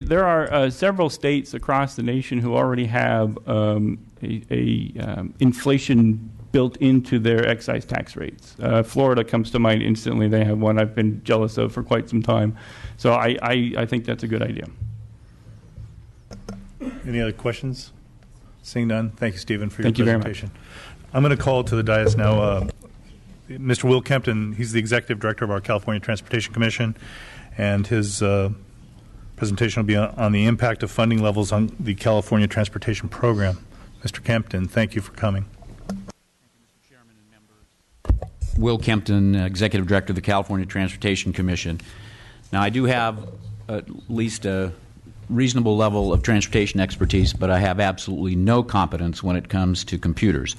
There are several states across the nation who already have inflation built into their excise tax rates. Florida comes to mind instantly. They have one I've been jealous of for quite some time. So I think that's a good idea. Any other questions? Seeing none, thank you, Stephen, for your Thank you presentation. Very much. I'm going to call to the dais now Mr. Will Kempton. He's the Executive Director of our California Transportation Commission, and his presentation will be on the impact of funding levels on the California Transportation Program. Mr. Kempton, thank you for coming. Will Kempton, Executive Director of the California Transportation Commission. Now, I do have at least a reasonable level of transportation expertise, but I have absolutely no competence when it comes to computers.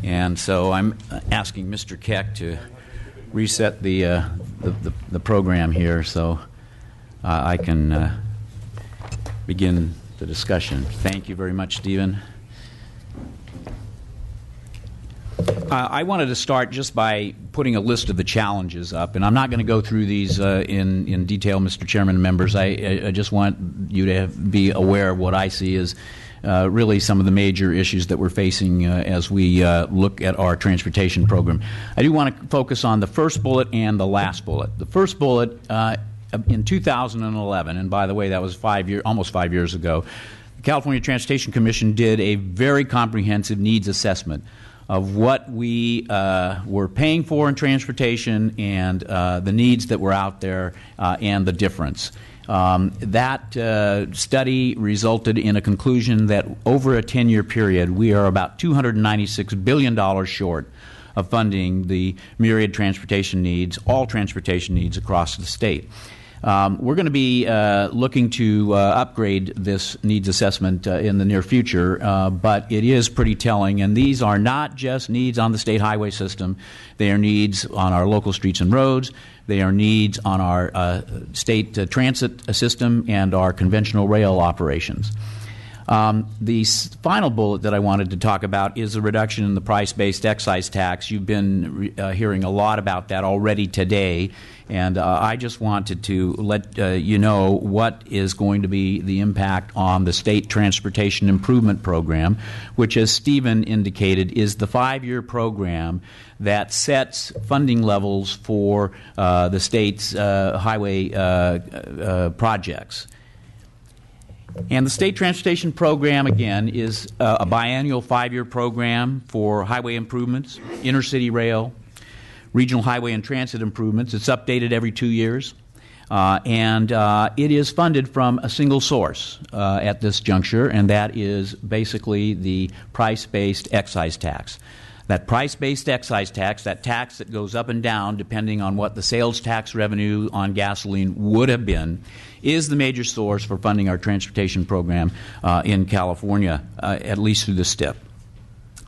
And so I'm asking Mr. Keck to reset the program here so I can begin the discussion. Thank you very much, Stephen. I wanted to start just by putting a list of the challenges up, and I'm not going to go through these in detail, Mr. Chairman and members. I just want you to be aware of what I see as really some of the major issues that we're facing as we look at our transportation program. I do want to focus on the first bullet and the last bullet. The first bullet, in 2011, and by the way, that was almost 5 years ago, the California Transportation Commission did a very comprehensive needs assessment of what we were paying for in transportation and the needs that were out there and the difference. That study resulted in a conclusion that over a 10-year period, we are about $296 billion short of funding the myriad transportation needs, all transportation needs across the state. We're going to be looking to upgrade this needs assessment in the near future, but it is pretty telling. And these are not just needs on the state highway system. They are needs on our local streets and roads. They are needs on our state transit system and our conventional rail operations. The final bullet that I wanted to talk about is the reduction in the price-based excise tax. You've been hearing a lot about that already today, and I just wanted to let you know what is going to be the impact on the State Transportation Improvement Program, which, as Stephen indicated, is the 5-year program that sets funding levels for the state's highway projects. And the State Transportation Program, again, is a biannual 5-year program for highway improvements, intercity rail, regional highway and transit improvements. It's updated every 2 years. And it is funded from a single source at this juncture, and that is basically the price-based excise tax. That price-based excise tax, that tax that goes up and down depending on what the sales tax revenue on gasoline would have been, is the major source for funding our transportation program in California, at least through the STIP.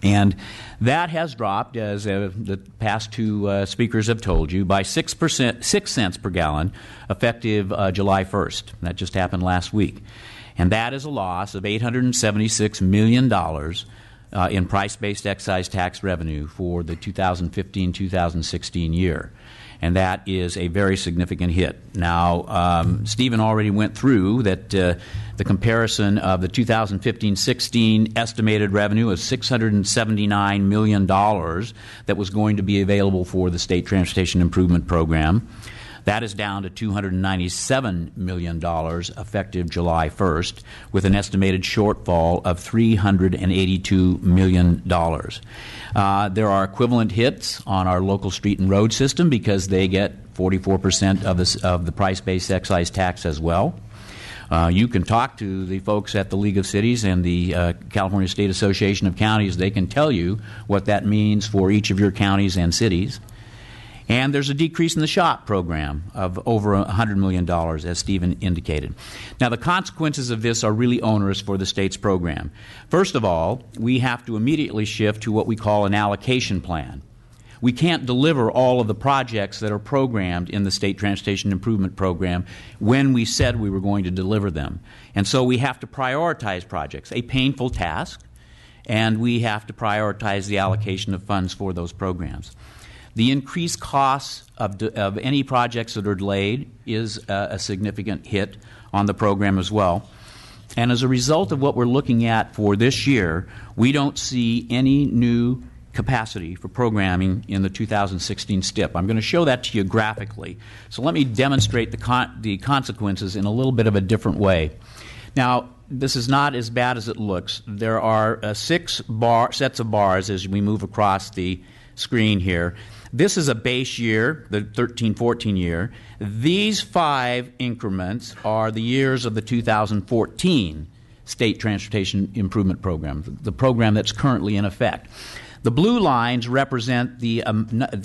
And that has dropped, as the past two speakers have told you, by 6 cents per gallon effective July 1st. That just happened last week. And that is a loss of $876 million in price-based excise tax revenue for the 2015-2016 year. And that is a very significant hit. Now, Stephen already went through that the comparison of the 2015-16 estimated revenue of $679 million that was going to be available for the State Transportation Improvement Program. That is down to $297 million effective July 1st, with an estimated shortfall of $382 million. There are equivalent hits on our local street and road system because they get 44% of the price-based excise tax as well. You can talk to the folks at the League of Cities and the California State Association of Counties. They can tell you what that means for each of your counties and cities. And there's a decrease in the SHOP program of over $100 million, as Stephen indicated. Now, the consequences of this are really onerous for the state's program. First of all, we have to immediately shift to what we call an allocation plan. We can't deliver all of the projects that are programmed in the State Transportation Improvement Program when we said we were going to deliver them. And so we have to prioritize projects, a painful task, and we have to prioritize the allocation of funds for those programs. The increased costs of any projects that are delayed is a significant hit on the program as well. And as a result of what we're looking at for this year, we don't see any new capacity for programming in the 2016 STIP. I'm going to show that to you graphically. So let me demonstrate the consequences in a little bit of a different way. Now, this is not as bad as it looks. There are sets of bars as we move across the screen here. This is a base year, the 13-14 year. These 5 increments are the years of the 2014 State Transportation Improvement Program, the program that's currently in effect. The blue lines represent the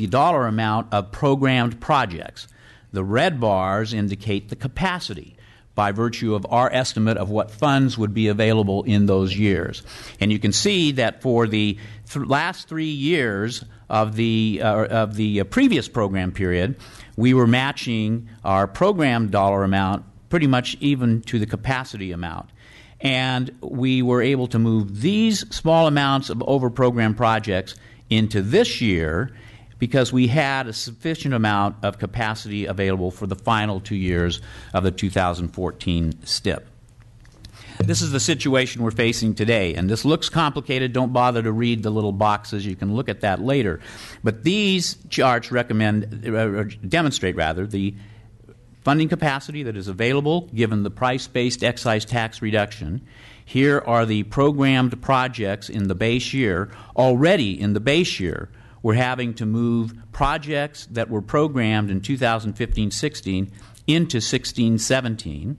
dollar amount of programmed projects. The red bars indicate the capacity by virtue of our estimate of what funds would be available in those years. And you can see that for the last 3 years of the previous program period, we were matching our program dollar amount pretty much even to the capacity amount. And we were able to move these small amounts of over-programmed projects into this year because we had a sufficient amount of capacity available for the final 2 years of the 2014 STIP. This is the situation we're facing today, and this looks complicated. Don't bother to read the little boxes. You can look at that later. But these charts demonstrate the funding capacity that is available given the price-based excise tax reduction. Here are the programmed projects in the base year. Already in the base year, we're having to move projects that were programmed in 2015-16 into 16-17.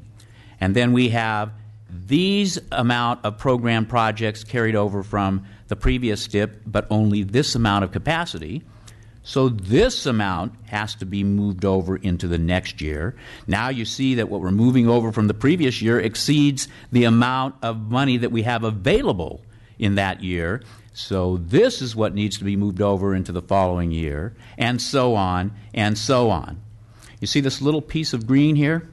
And then we have these amount of programmed projects carried over from the previous STIP, but only this amount of capacity. So this amount has to be moved over into the next year. Now you see that what we're moving over from the previous year exceeds the amount of money that we have available in that year. So this is what needs to be moved over into the following year, and so on, and so on. You see this little piece of green here?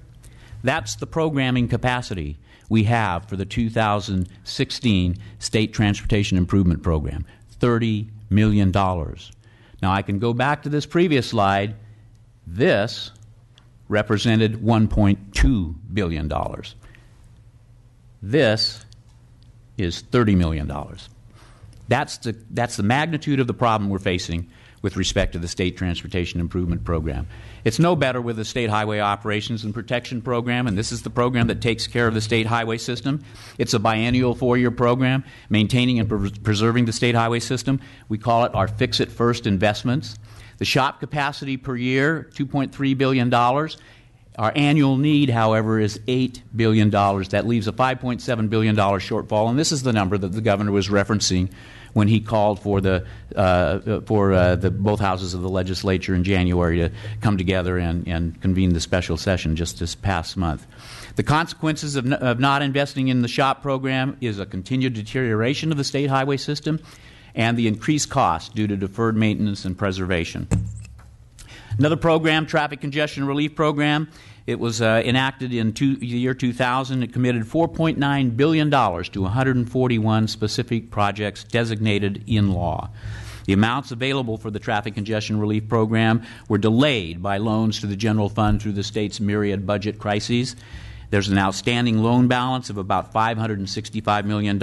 That's the programming capacity we have for the 2016 State Transportation Improvement Program, $30 million. Now, I can go back to this previous slide. This represented $1.2 billion. This is $30 million. That's the magnitude of the problem we're facing with respect to the State Transportation Improvement Program. It's no better with the State Highway Operations and Protection Program, and this is the program that takes care of the state highway system. It's a biennial 4-year program maintaining and preserving the state highway system. We call it our fix-it-first investments. The shop capacity per year, $2.3 billion. Our annual need, however, is $8 billion. That leaves a $5.7 billion shortfall, and this is the number that the governor was referencing when he called for the both houses of the legislature in January to come together and convene the special session just this past month. The consequences of not investing in the SHOP program is a continued deterioration of the state highway system and the increased costs due to deferred maintenance and preservation. Another program, Traffic Congestion Relief Program, it was enacted in the year 2000. It committed $4.9 billion to 141 specific projects designated in law. The amounts available for the Traffic Congestion Relief Program were delayed by loans to the general fund through the state's myriad budget crises. There's an outstanding loan balance of about $565 million.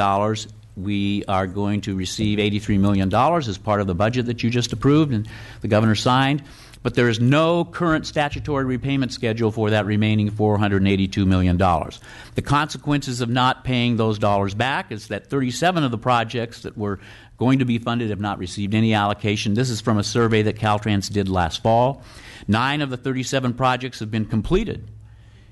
We are going to receive $83 million as part of the budget that you just approved and the governor signed. But there is no current statutory repayment schedule for that remaining $482 million. The consequences of not paying those dollars back is that 37 of the projects that were going to be funded have not received any allocation. This is from a survey that Caltrans did last fall. 9 of the 37 projects have been completed.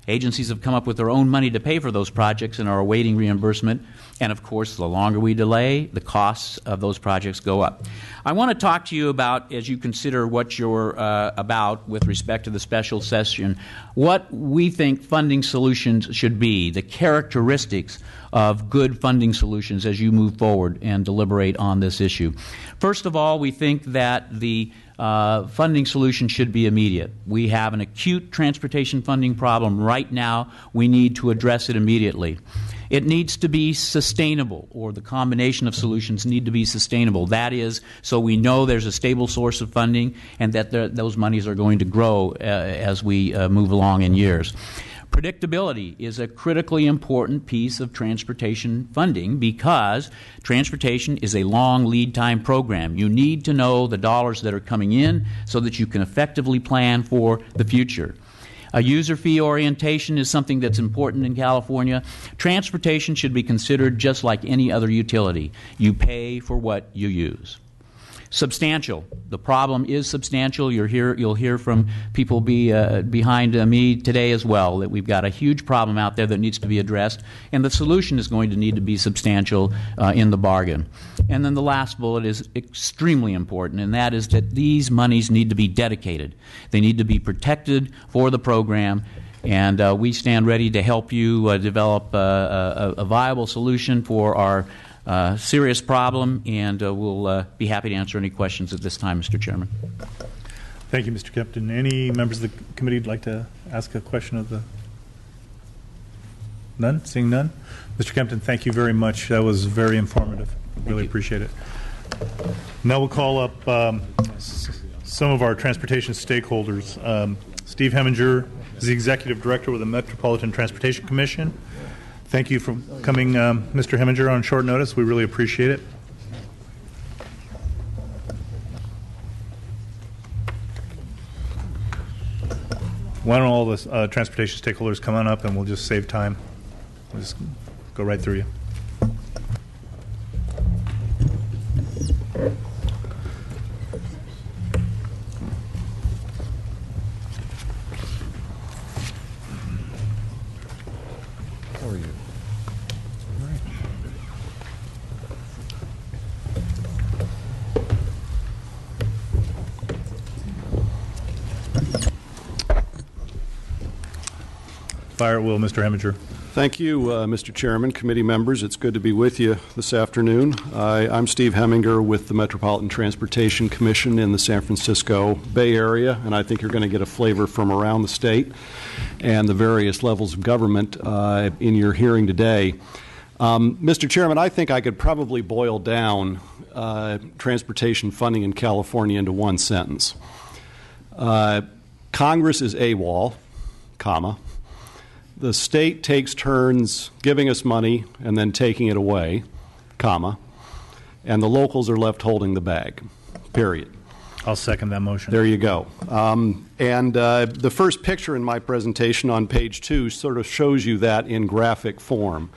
Agencies have come up with their own money to pay for those projects and are awaiting reimbursement. And, of course, the longer we delay, the costs of those projects go up. I want to talk to you about, as you consider what you're about with respect to the special session, what we think funding solutions should be, the characteristics of good funding solutions as you move forward and deliberate on this issue. First of all, we think that the funding solution should be immediate. We have an acute transportation funding problem right now. We need to address it immediately. It needs to be sustainable, or the combination of solutions need to be sustainable. That is, so we know there's a stable source of funding and that those monies are going to grow as we move along in years. Predictability is a critically important piece of transportation funding because transportation is a long lead time program. You need to know the dollars that are coming in so that you can effectively plan for the future. A user fee orientation is something that's important in California. Transportation should be considered just like any other utility. You pay for what you use. Substantial. The problem is substantial. You'll hear from people behind me today as well that we've got a huge problem out there that needs to be addressed, and the solution is going to need to be substantial in the bargain. And then the last bullet is extremely important, and that is that these monies need to be dedicated. They need to be protected for the program, and we stand ready to help you develop a viable solution for our serious problem, and we'll be happy to answer any questions at this time, Mr. Chairman. Thank you, Mr. Kempton. Any members of the committee would like to ask a question of the... None? Seeing none? Mr. Kempton, thank you very much. That was very informative. Really appreciate it. Now we'll call up some of our transportation stakeholders. Steve Heminger is the Executive Director with the Metropolitan Transportation Commission. Thank you for coming, Mr. Heminger, on short notice. We really appreciate it. Why don't all the transportation stakeholders come on up, and we'll just save time. We'll just go right through you. How are you? All right. Fire at will, Mr. Heminger. Thank you, Mr. Chairman, committee members. It's good to be with you this afternoon. I'm Steve Heminger with the Metropolitan Transportation Commission in the San Francisco Bay Area, and I think you're going to get a flavor from around the state and the various levels of government in your hearing today. Mr. Chairman, I think I could probably boil down transportation funding in California into one sentence. Congress is AWOL, comma. The state takes turns giving us money and then taking it away, comma, and the locals are left holding the bag, period. I'll second that motion. There you go. The first picture in my presentation on page 2 sort of shows you that in graphic form.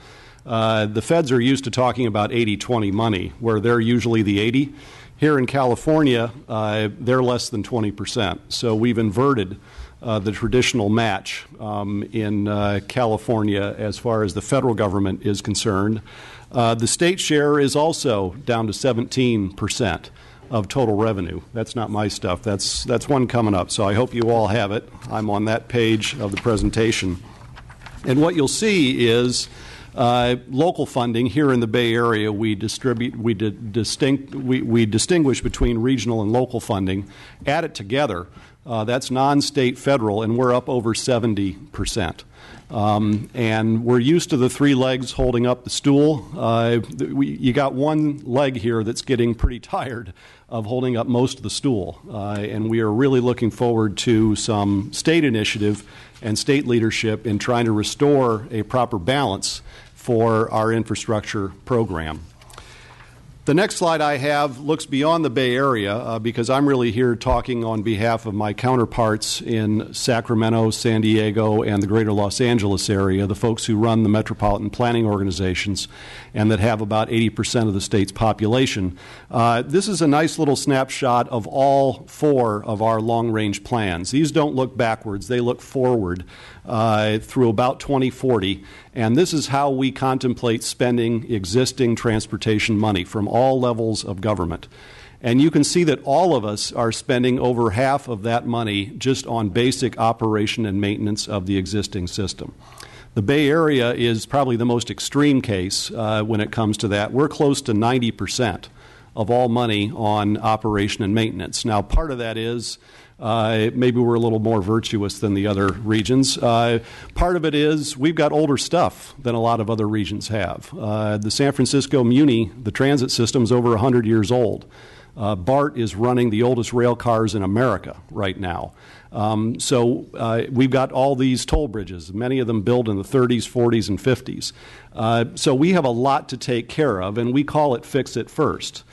The feds are used to talking about 80-20 money, where they're usually the 80. Here in California, they're less than 20%. So we've inverted the traditional match in California as far as the federal government is concerned. The state share is also down to 17% of total revenue. That's not my stuff. That's one coming up. So I hope you all have it. I'm on that page of the presentation. And what you'll see is local funding here in the Bay Area. We distinguish between regional and local funding. Add it together. That's non-state federal, and we're up over 70%. And we're used to the three legs holding up the stool. You got one leg here that's getting pretty tired of holding up most of the stool. And we are really looking forward to some state initiative and state leadership in trying to restore a proper balance for our infrastructure program. The next slide I have looks beyond the Bay Area because I'm really here talking on behalf of my counterparts in Sacramento, San Diego, and the greater Los Angeles area, the folks who run the metropolitan planning organizations and that have about 80% of the state's population. This is a nice little snapshot of all four of our long-range plans. These don't look backwards. They look forward through about 2040. And this is how we contemplate spending existing transportation money from all levels of government. And you can see that all of us are spending over half of that money just on basic operation and maintenance of the existing system. The Bay Area is probably the most extreme case when it comes to that. We're close to 90% of all money on operation and maintenance. Now, part of that is Maybe we're a little more virtuous than the other regions. Part of it is we've got older stuff than a lot of other regions have. The San Francisco Muni, the transit system, is over 100 years old. BART is running the oldest rail cars in America right now. So we've got all these toll bridges, many of them built in the 30s, 40s, and 50s. So we have a lot to take care of, and we call it Fix It First.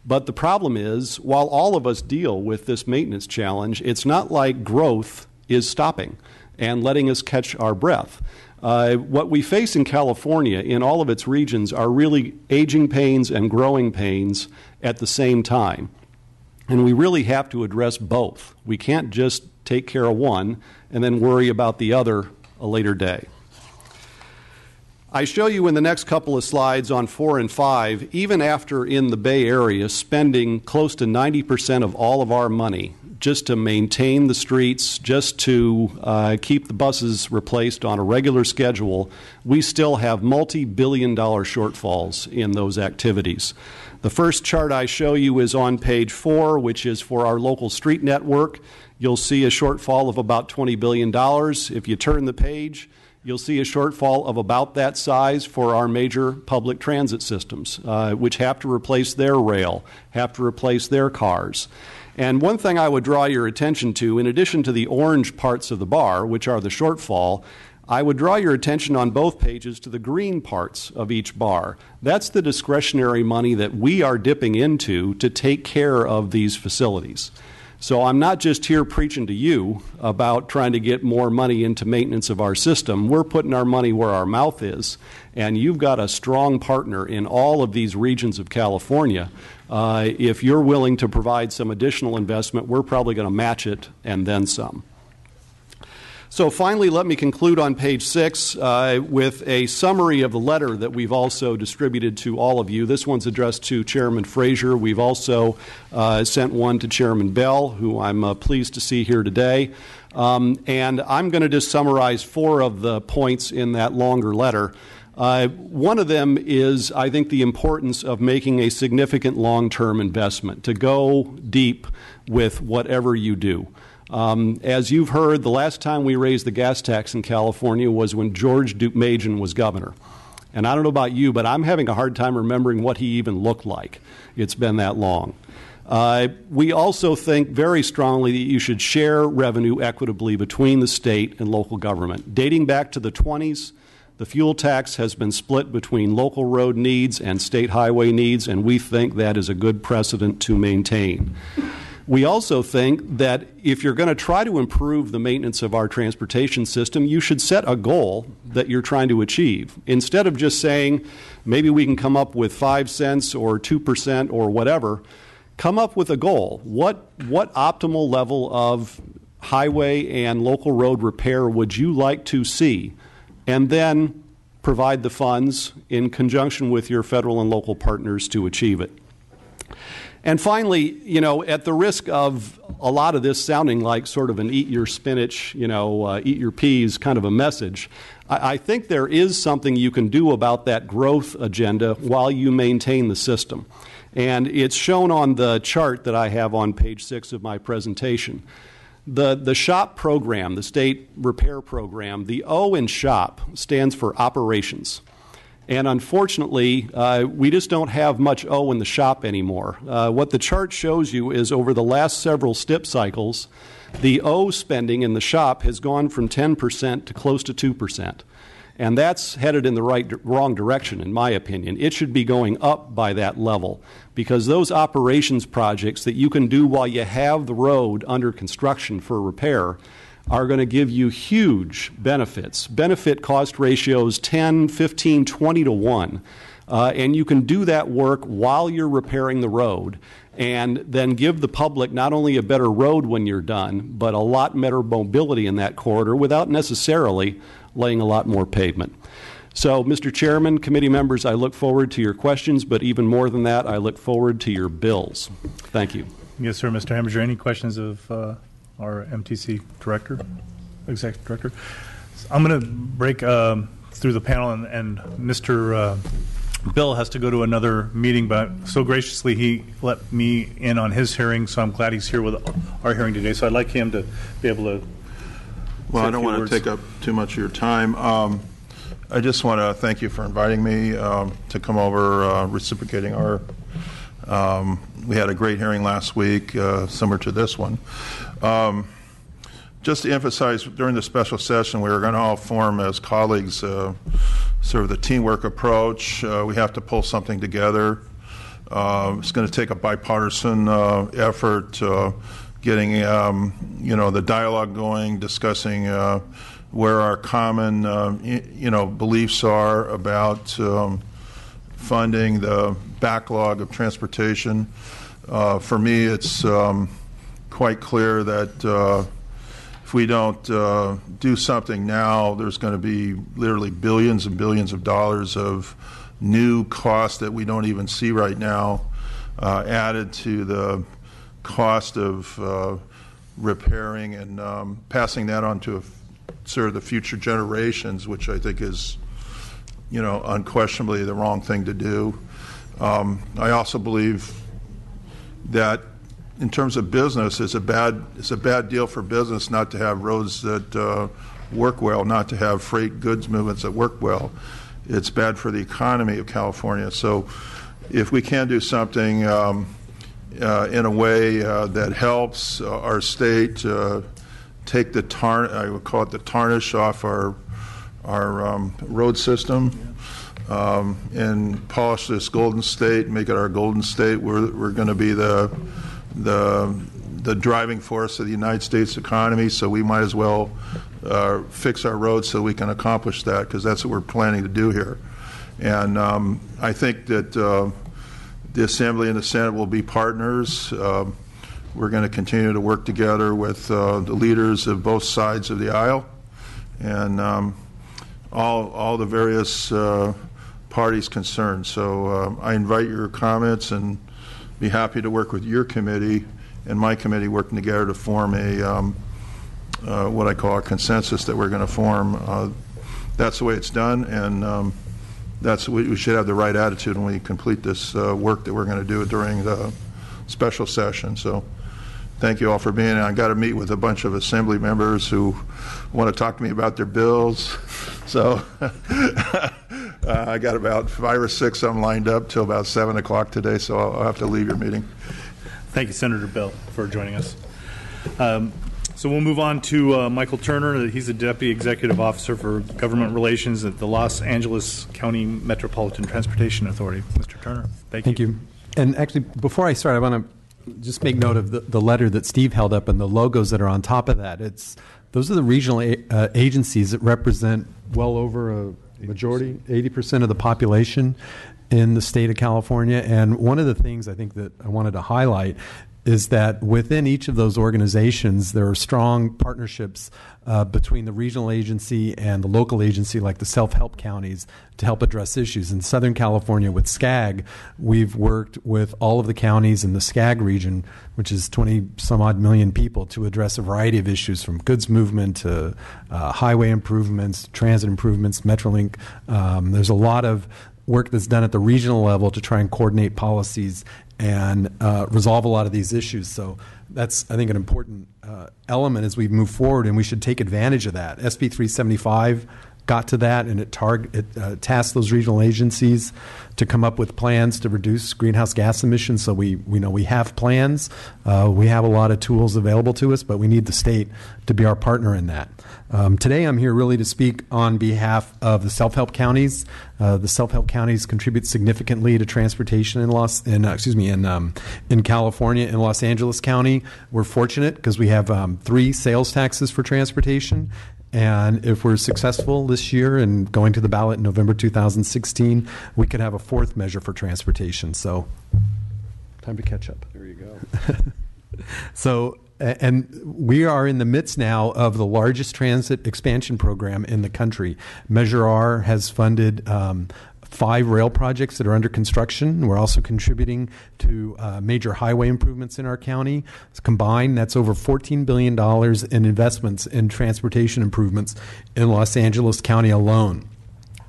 But the problem is, while all of us deal with this maintenance challenge, it's not like growth is stopping and letting us catch our breath. What we face in California in all of its regions are really aging pains and growing pains at the same time. And we really have to address both. We can't just take care of one and then worry about the other a later day. I show you in the next couple of slides on 4 and 5, even after in the Bay Area spending close to 90% of all of our money just to maintain the streets, just to keep the buses replaced on a regular schedule, we still have multi-billion-dollar shortfalls in those activities. The first chart I show you is on page 4, which is for our local street network. You'll see a shortfall of about $20 billion. If you turn the page, you'll see a shortfall of about that size for our major public transit systems, which have to replace their rail, have to replace their cars. And one thing I would draw your attention to, in addition to the orange parts of the bar, which are the shortfall, I would draw your attention on both pages to the green parts of each bar. That's the discretionary money that we are dipping into to take care of these facilities. So I'm not just here preaching to you about trying to get more money into maintenance of our system. We're putting our money where our mouth is, and you've got a strong partner in all of these regions of California. If you're willing to provide some additional investment, we're probably going to match it and then some. So finally, let me conclude on page 6 with a summary of the letter that we've also distributed to all of you. This one's addressed to Chairman Frazier. We've also sent one to Chairman Bell, who I'm pleased to see here today. And I'm going to just summarize 4 of the points in that longer letter. One of them is, I think, the importance of making a significant long-term investment, to go deep with whatever you do. As you've heard, the last time we raised the gas tax in California was when George Deukmejian was governor. And I don't know about you, but I'm having a hard time remembering what he even looked like. It's been that long. We also think very strongly that you should share revenue equitably between the state and local government. Dating back to the 20s, the fuel tax has been split between local road needs and state highway needs, and we think that is a good precedent to maintain. We also think that if you're going to try to improve the maintenance of our transportation system, you should set a goal that you're trying to achieve. Instead of just saying, maybe we can come up with 5 cents or 2% or whatever, come up with a goal. What optimal level of highway and local road repair would you like to see? And then provide the funds in conjunction with your federal and local partners to achieve it. And finally, you know, at the risk of a lot of this sounding like sort of an eat your spinach, eat your peas kind of a message, I think there is something you can do about that growth agenda while you maintain the system. And it's shown on the chart that I have on page 6 of my presentation. The SHOP program, the state repair program, the O in SHOP stands for operations. And unfortunately, we just don't have much O in the shop anymore. What the chart shows you is over the last several STIP cycles, the O spending in the shop has gone from 10% to close to 2%. And that's headed in the wrong direction, in my opinion. It should be going up by that level, because those operations projects that you can do while you have the road under construction for repair are going to give you huge benefits. Benefit cost ratios 10, 15, 20 to 1. And you can do that work while you're repairing the road and then give the public not only a better road when you're done, but a lot better mobility in that corridor without necessarily laying a lot more pavement. So, Mr. Chairman, committee members, I look forward to your questions, but even more than that, I look forward to your bills. Thank you. Yes, sir. Mr. Hamburger, any questions of our MTC director, executive director? I'm going to break through the panel, and Mr. Bill has to go to another meeting, but so graciously he let me in on his hearing, so I'm glad he's here with our hearing today. So I'd like him to be able to. Well, I don't want to take up too much of your time. I just want to thank you for inviting me to come over, reciprocating our. We had a great hearing last week, similar to this one. Just to emphasize, during the special session, we were going to all form as colleagues sort of the teamwork approach. We have to pull something together. It's going to take a bipartisan effort, getting the dialogue going, discussing where our common beliefs are about funding the backlog of transportation. For me, it's quite clear that if we don't do something now, there's going to be literally billions and billions of dollars of new costs that we don't even see right now added to the cost of repairing and passing that on to sort of the future generations, which I think is, unquestionably the wrong thing to do. I also believe that in terms of business, it's a bad deal for business not to have roads that work well, not to have freight goods movements that work well. It's bad for the economy of California. So if we can do something in a way that helps our state take the I would call it the tarnish off our road system, and polish this Golden State, make it our Golden State. We're going to be the driving force of the United States economy, so we might as well fix our roads so we can accomplish that, because that's what we're planning to do here. And I think that the Assembly and the Senate will be partners. We're going to continue to work together with the leaders of both sides of the aisle, and all the various parties concerned. So I invite your comments, and be happy to work with your committee and my committee working together to form a what I call a consensus that we're going to form. That's the way it's done, and we should have the right attitude when we complete this work that we're going to do during the special session. So thank you all for being here. I got to meet with a bunch of Assembly members who want to talk to me about their bills. So I got about 5 or 6 of them lined up till about 7 o'clock today, so I'll have to leave your meeting. Thank you, Senator Bill, for joining us. So we'll move on to Michael Turner. He's the Deputy Executive Officer for Government Relations at the Los Angeles County Metropolitan Transportation Authority. Mr. Turner, thank you. And actually, before I start, I want to just make note of the letter that Steve held up and the logos that are on top of that. Those are the regional agencies that represent well over a majority, 80% of the population in the state of California. And one of the things I think that I wanted to highlight is that within each of those organizations, there are strong partnerships between the regional agency and the local agency, like the self-help counties, to help address issues. In Southern California with SCAG, we've worked with all of the counties in the SCAG region, which is 20-some-odd million people, to address a variety of issues from goods movement to highway improvements, transit improvements, Metrolink. There's a lot of work that's done at the regional level to try and coordinate policies and resolve a lot of these issues. So that's, I think, an important element as we move forward, and we should take advantage of that. SB 375 got to that, and it tasked those regional agencies to come up with plans to reduce greenhouse gas emissions. So we know we have plans. We have a lot of tools available to us, but we need the state to be our partner in that. Today I'm here really to speak on behalf of the self-help counties. The self-help counties contribute significantly to transportation in California. In Los Angeles County, we're fortunate because we have 3 sales taxes for transportation. And if we're successful this year and going to the ballot in November 2016, we could have a 4th measure for transportation. So time to catch up. There you go. So, and we are in the midst now of the largest transit expansion program in the country. Measure R has funded 5 rail projects that are under construction. We're also contributing to major highway improvements in our county. Combined, that's over $14 billion in investments in transportation improvements in Los Angeles County alone.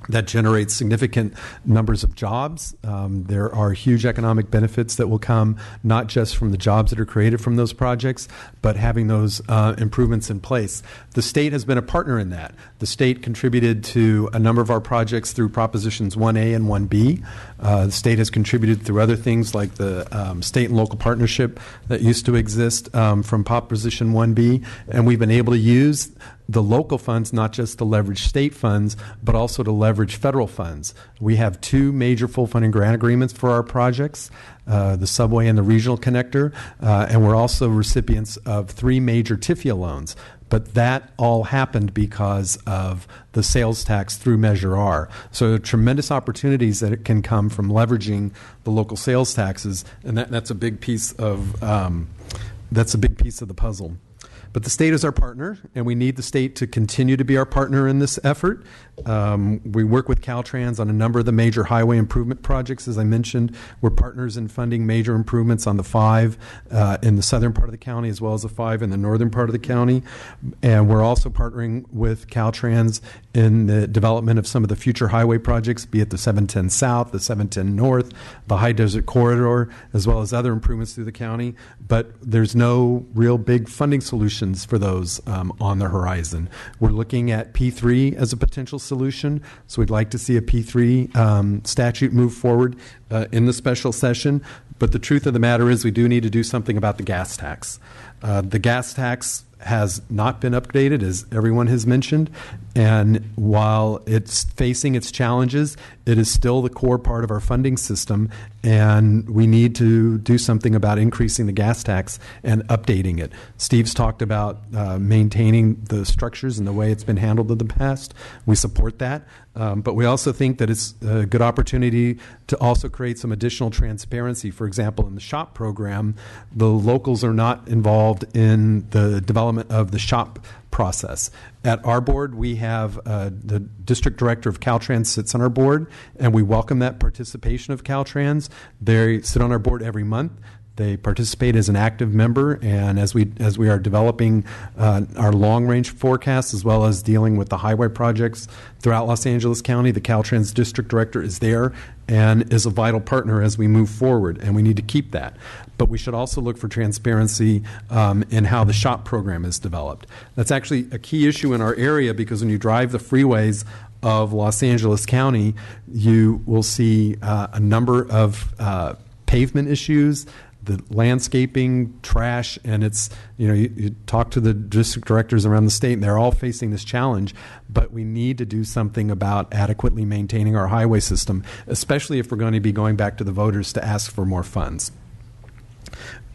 that generates significant numbers of jobs. There are huge economic benefits that will come not just from the jobs that are created from those projects, but having those improvements in place. The state has been a partner in that. The state contributed to a number of our projects through Propositions 1A and 1B. The state has contributed through other things like the state and local partnership that used to exist from Proposition 1B, and we've been able to use the local funds not just to leverage state funds, but also to leverage federal funds. We have 2 major full funding grant agreements for our projects, the subway and the regional connector, and we're also recipients of 3 major TIFIA loans. But that all happened because of the sales tax through Measure R. So there are tremendous opportunities that can come from leveraging the local sales taxes, and that's a big piece of the puzzle. But the state is our partner, and we need the state to continue to be our partner in this effort. We work with Caltrans on a number of the major highway improvement projects. As I mentioned, we're partners in funding major improvements on the 5 in the southern part of the county as well as the 5 in the northern part of the county. And we're also partnering with Caltrans in the development of some of the future highway projects, be it the 710 South, the 710 North, the High Desert Corridor, as well as other improvements through the county. But there's no real big funding solutions for those on the horizon. We're looking at P3 as a potential solution, so we'd like to see a P3 statute move forward in the special session. But the truth of the matter is we do need to do something about the gas tax. The gas tax has not been updated, as everyone has mentioned, and while it's facing its challenges, it is still the core part of our funding system, and we need to do something about increasing the gas tax and updating it. Steve's talked about maintaining the structures and the way it's been handled in the past. We support that, but we also think that it's a good opportunity to also create some additional transparency. For example, in the SHOP program, the locals are not involved in the development of the SHOP process. At our board, we have the district director of Caltrans sits on our board, and we welcome that participation of Caltrans. They sit on our board every month. They participate as an active member, and as we are developing our long-range forecasts as well as dealing with the highway projects throughout Los Angeles County, the Caltrans district director is there and is a vital partner as we move forward, and we need to keep that. But we should also look for transparency in how the SHOP program is developed. That's actually a key issue in our area, because when you drive the freeways of Los Angeles County, you will see a number of pavement issues, the landscaping, trash, and it's, you talk to the district directors around the state, and they're all facing this challenge, but we need to do something about adequately maintaining our highway system, especially if we're going to be going back to the voters to ask for more funds.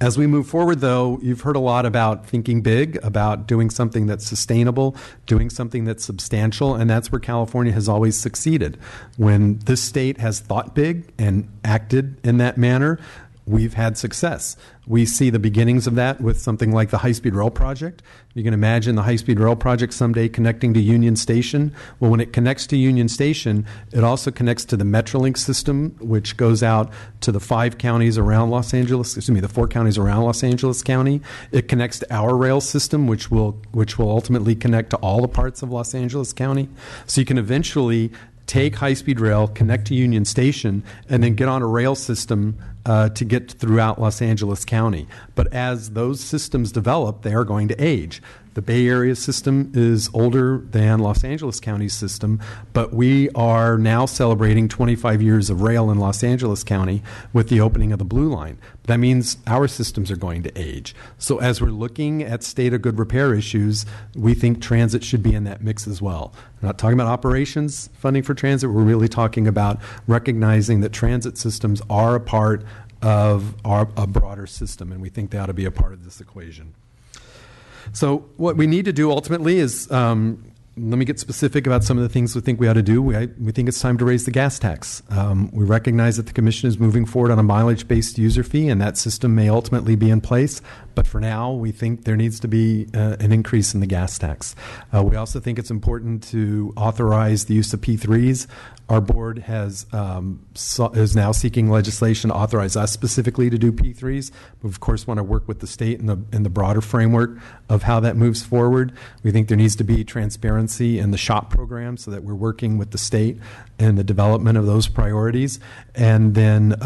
As we move forward, though, you've heard a lot about thinking big, about doing something that's sustainable, doing something that's substantial, and that's where California has always succeeded. When this state has thought big and acted in that manner, we've had success. We see the beginnings of that with something like the high-speed rail project. You can imagine the high-speed rail project someday connecting to Union Station. Well, when it connects to Union Station, it also connects to the Metrolink system, which goes out to the 5 counties around Los Angeles, the 4 counties around Los Angeles County. It connects to our rail system, which will ultimately connect to all the parts of Los Angeles County. So you can eventually take high-speed rail, connect to Union Station, and then get on a rail system to get throughout Los Angeles County. But as those systems develop, they are going to age. The Bay Area system is older than Los Angeles County's system, but we are now celebrating 25 years of rail in Los Angeles County with the opening of the Blue Line. That means our systems are going to age. So as we're looking at state of good repair issues, we think transit should be in that mix as well. We're not talking about operations funding for transit. We're really talking about recognizing that transit systems are a part of a broader system, and we think they ought to be a part of this equation. So what we need to do ultimately is, let me get specific about some of the things we think we ought to do. We think it's time to raise the gas tax. We recognize that the Commission is moving forward on a mileage-based user fee, and that system may ultimately be in place. But for now, we think there needs to be an increase in the gas tax. We also think it's important to authorize the use of P3s. our board has is now seeking legislation to authorize us specifically to do P3s. We, of course, want to work with the state in the broader framework of how that moves forward. We think there needs to be transparency in the SHOP program so that we're working with the state in the development of those priorities. And then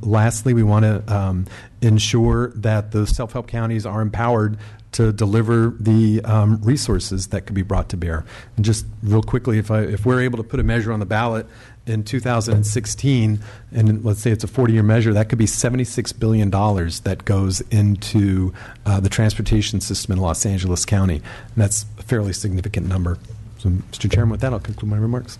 lastly, we want to ensure that the self-help counties are empowered to deliver the resources that could be brought to bear. And just real quickly, if we're able to put a measure on the ballot in 2016, and let's say it's a 40-year measure, that could be $76 billion that goes into the transportation system in Los Angeles County. And that's a fairly significant number. So, Mr. Chairman, with that, I'll conclude my remarks.